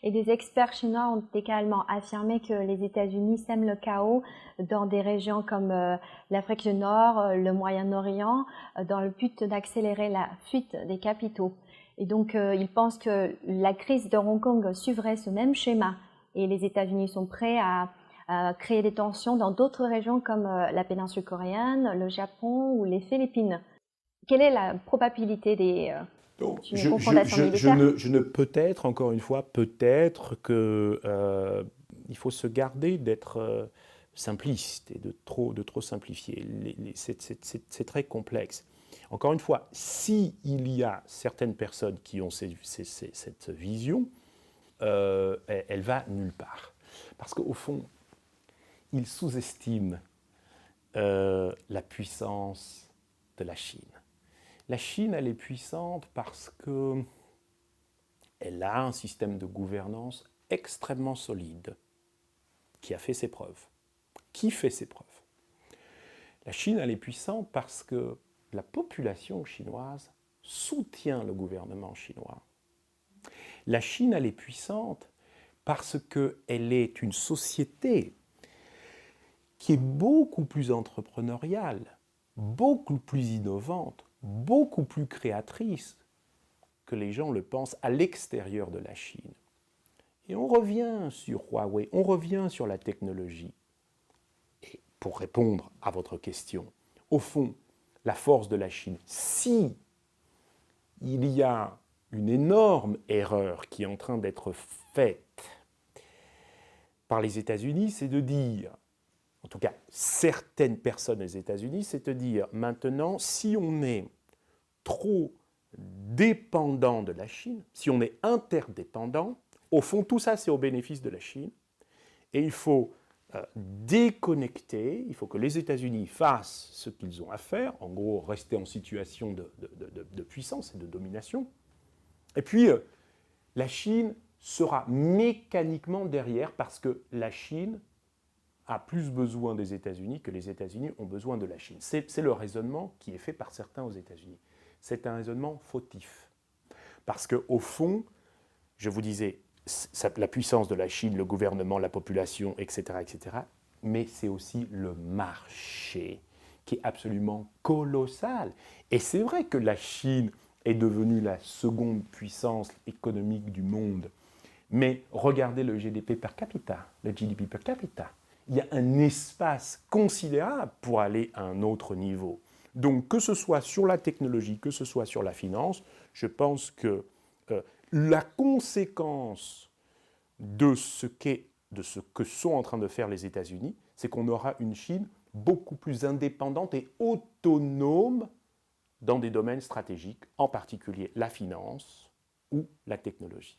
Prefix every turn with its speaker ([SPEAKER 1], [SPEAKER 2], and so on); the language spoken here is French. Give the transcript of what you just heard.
[SPEAKER 1] Et des experts chinois ont également affirmé que les États-Unis sèment le chaos dans des régions comme l'Afrique du Nord, le Moyen-Orient, dans le but d'accélérer la fuite des capitaux. Et donc, ils pensent que la crise de Hong Kong suivrait ce même schéma. Et les États-Unis sont prêts à créer des tensions dans d'autres régions comme la péninsule coréenne, le Japon ou les Philippines. Quelle est la probabilité
[SPEAKER 2] Donc,
[SPEAKER 1] d'une confrontation militaire?
[SPEAKER 2] peut-être, encore une fois, peut-être que il faut se garder d'être simpliste et de trop simplifier. C'est très complexe. Encore une fois, si il y a certaines personnes qui ont cette vision, elle va nulle part. Parce qu'au fond, ils sous-estiment la puissance de la Chine. La Chine, elle est puissante parce que elle a un système de gouvernance extrêmement solide qui a fait ses preuves. Qui fait ses preuves? La Chine, elle est puissante parce que la population chinoise soutient le gouvernement chinois. La Chine, elle est puissante parce qu'elle est une société qui est beaucoup plus entrepreneuriale, beaucoup plus innovante, beaucoup plus créatrice que les gens le pensent à l'extérieur de la Chine. Et on revient sur Huawei, on revient sur la technologie. Et pour répondre à votre question, au fond, la force de la Chine, si il y a une énorme erreur qui est en train d'être faite par les États-Unis, c'est de dire, en tout cas certaines personnes aux États-Unis, c'est de dire maintenant, si on est trop dépendant de la Chine, si on est interdépendant, au fond, tout ça, c'est au bénéfice de la Chine. Et il faut déconnecter, il faut que les États-Unis fassent ce qu'ils ont à faire, en gros, rester en situation de puissance et de domination. Et puis, la Chine sera mécaniquement derrière parce que la Chine a plus besoin des États-Unis que les États-Unis ont besoin de la Chine. C'est le raisonnement qui est fait par certains aux États-Unis. C'est un raisonnement fautif. Parce qu'au fond, je vous disais, la puissance de la Chine, le gouvernement, la population, etc., etc., mais c'est aussi le marché qui est absolument colossal. Et c'est vrai que la Chine est devenue la seconde puissance économique du monde. Mais regardez le GDP per capita, le GDP per capita. Il y a un espace considérable pour aller à un autre niveau. Donc, que ce soit sur la technologie, que ce soit sur la finance, je pense que la conséquence de ce que sont en train de faire les États-Unis, c'est qu'on aura une Chine beaucoup plus indépendante et autonome dans des domaines stratégiques, en particulier la finance ou la technologie.